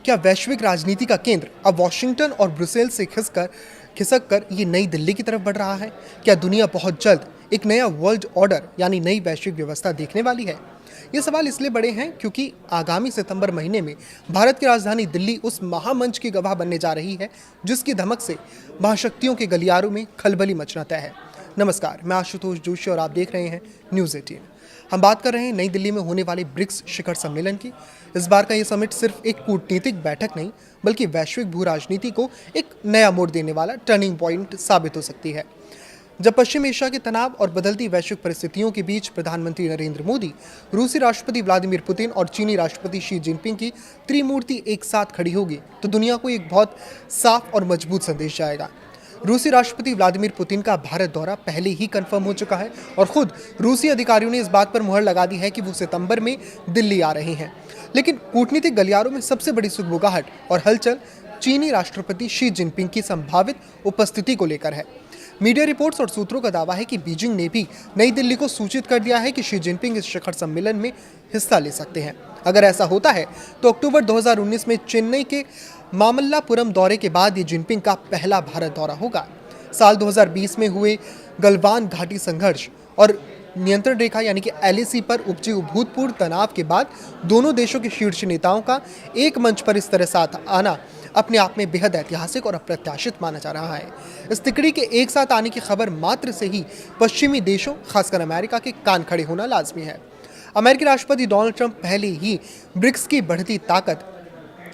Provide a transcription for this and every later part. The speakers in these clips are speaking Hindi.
क्या वैश्विक राजनीति का केंद्र अब वॉशिंगटन और ब्रुसेल से खिसक कर ये नई दिल्ली की तरफ बढ़ रहा है? क्या दुनिया बहुत जल्द एक नया वर्ल्ड ऑर्डर यानी नई वैश्विक व्यवस्था देखने वाली है? ये सवाल इसलिए बड़े हैं क्योंकि आगामी सितंबर महीने में भारत की राजधानी दिल्ली उस महामंच की गवाह बनने जा रही है जिसकी धमक से महाशक्तियों के गलियारों में खलबली मचना तय है। नमस्कार, मैं आशुतोष जोशी और आप देख रहे हैं न्यूज़ 18। हम बात कर रहे हैं नई दिल्ली में होने वाले ब्रिक्स शिखर सम्मेलन की। इस बार का ये समिट सिर्फ एक कूटनीतिक बैठक नहीं बल्कि वैश्विक भू राजनीति को एक नया मोड़ देने वाला टर्निंग पॉइंट साबित हो सकती है। जब पश्चिम एशिया के तनाव और बदलती वैश्विक परिस्थितियों के बीच प्रधानमंत्री नरेंद्र मोदी, रूसी राष्ट्रपति व्लादिमीर पुतिन और चीनी राष्ट्रपति शी जिनपिंग की त्रिमूर्ति एक साथ खड़ी होगी तो दुनिया को एक बहुत साफ और मजबूत संदेश जाएगा। रूसी राष्ट्रपति व्लादिमीर पुतिन का भारत दौरा पहले ही कंफर्म हो चुका है और खुद रूसी अधिकारियों ने इस बात पर मुहर लगा दी है कि वो सितंबर में दिल्ली आ रहे हैं। लेकिन कूटनीतिक गलियारों में सबसे बड़ी सुगबुगाहट और हलचल चीनी राष्ट्रपति शी जिनपिंग की संभावित उपस्थिति को लेकर है। मीडिया रिपोर्ट्स और सूत्रों का दावा है कि बीजिंग ने भी नई दिल्ली को सूचित कर दिया है कि शी जिनपिंग इस शिखर सम्मेलन में हिस्सा ले सकते हैं। अगर ऐसा होता है तो अक्टूबर 2019 में चेन्नई के मामल्लापुरम दौरे के बाद ये जिनपिंग का पहला भारत दौरा होगा। साल 2020 में हुए गलवान घाटी संघर्ष और नियंत्रण रेखा यानी कि एलएसी पर उपजे भूतपूर्व तनाव के बाद दोनों देशों के शीर्ष नेताओं का एक मंच पर इस तरह साथ आना अपने आप में बेहद ऐतिहासिक और अप्रत्याशित माना जा रहा है। इस तिकड़ी के एक साथ आने की खबर मात्र से ही पश्चिमी देशों खासकर अमेरिका के कान खड़े होना लाजमी है। अमेरिकी राष्ट्रपति डोनाल्ड ट्रंप पहले ही ब्रिक्स की बढ़ती ताकत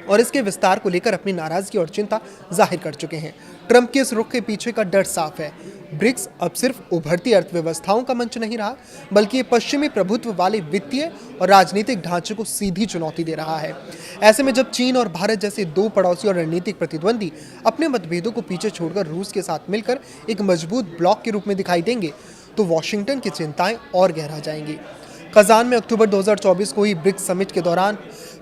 और इसके विस्तार को लेकर अपनी नाराजगी और चिंता जाहिर कर चुके हैं। ट्रंप के इस रुख के पीछे का डर साफ है। ब्रिक्स अब सिर्फ उभरती अर्थव्यवस्थाओं का मंच नहीं रहा बल्कि ये पश्चिमी प्रभुत्व वाले वित्तीय और राजनीतिक ढांचे को सीधी चुनौती दे रहा है। ऐसे में जब चीन और भारत जैसे दो पड़ोसी और रणनीतिक प्रतिद्वंदी अपने मतभेदों को पीछे छोड़कर रूस के साथ मिलकर एक मजबूत ब्लॉक के रूप में दिखाई देंगे तो वॉशिंगटन की चिंताएं और गहरा जाएंगी। कजान में अक्टूबर 2024 को ही ब्रिक्स समिट के दौरान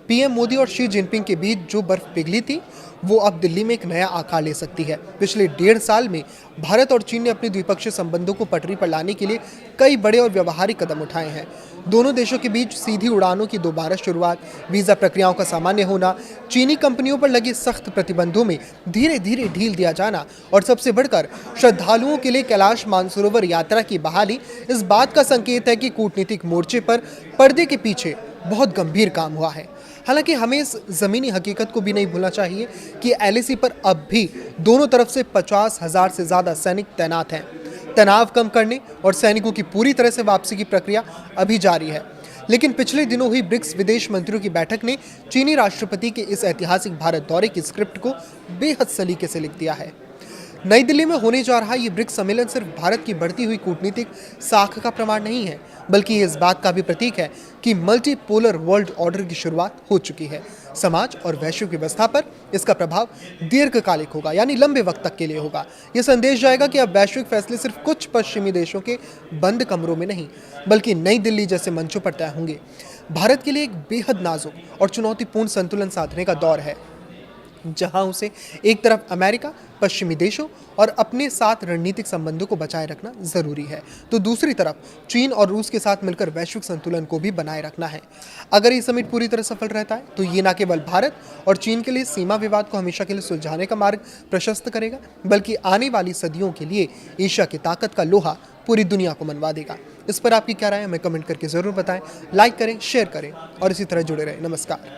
पीएम मोदी और शी जिनपिंग के बीच जो बर्फ पिघली थी वो अब दिल्ली में एक नया आकार ले सकती है। पिछले 1.5 साल में भारत और चीन ने अपने द्विपक्षीय संबंधों को पटरी पर लाने के लिए कई बड़े और व्यवहारिक कदम उठाए हैं। दोनों देशों के बीच सीधी उड़ानों की दोबारा शुरुआत, वीजा प्रक्रियाओं का सामान्य होना, चीनी कंपनियों पर लगे सख्त प्रतिबंधों में धीरे धीरे ढील दिया जाना और सबसे बढ़कर श्रद्धालुओं के लिए कैलाश मानसरोवर यात्रा की बहाली इस बात का संकेत है कि कूटनीतिक मोर्चे पर पर्दे के पीछे बहुत गंभीर काम हुआ है। हालांकि हमें इस जमीनी हकीकत को भी नहीं भूलना चाहिए कि एलएसी पर अब भी दोनों तरफ से 50,000 से ज़्यादा सैनिक तैनात हैं। तनाव कम करने और सैनिकों की पूरी तरह से वापसी की प्रक्रिया अभी जारी है। लेकिन पिछले दिनों हुई ब्रिक्स विदेश मंत्रियों की बैठक ने चीनी राष्ट्रपति के इस ऐतिहासिक भारत दौरे की स्क्रिप्ट को बेहद सलीके से लिख दिया है। नई दिल्ली में होने जा रहा ये ब्रिक्स सम्मेलन सिर्फ भारत की बढ़ती हुई कूटनीतिक साख का प्रमाण नहीं है बल्कि ये इस बात का भी प्रतीक है कि मल्टीपोलर वर्ल्ड ऑर्डर की शुरुआत हो चुकी है। समाज और वैश्विक व्यवस्था पर इसका प्रभाव दीर्घकालिक होगा यानी लंबे वक्त तक के लिए होगा। ये संदेश जाएगा कि अब वैश्विक फैसले सिर्फ कुछ पश्चिमी देशों के बंद कमरों में नहीं बल्कि नई दिल्ली जैसे मंचों पर तय होंगे। भारत के लिए एक बेहद नाजुक और चुनौतीपूर्ण संतुलन साधने का दौर है जहां उसे एक तरफ अमेरिका, पश्चिमी देशों और अपने साथ रणनीतिक संबंधों को बचाए रखना जरूरी है तो दूसरी तरफ चीन और रूस के साथ मिलकर वैश्विक संतुलन को भी बनाए रखना है। अगर ये समिट पूरी तरह सफल रहता है तो ये न केवल भारत और चीन के लिए सीमा विवाद को हमेशा के लिए सुलझाने का मार्ग प्रशस्त करेगा बल्कि आने वाली सदियों के लिए एशिया की ताकत का लोहा पूरी दुनिया को मनवा देगा। इस पर आपकी क्या राय है हमें कमेंट करके जरूर बताएं। लाइक करें, शेयर करें और इसी तरह जुड़े रहें। नमस्कार।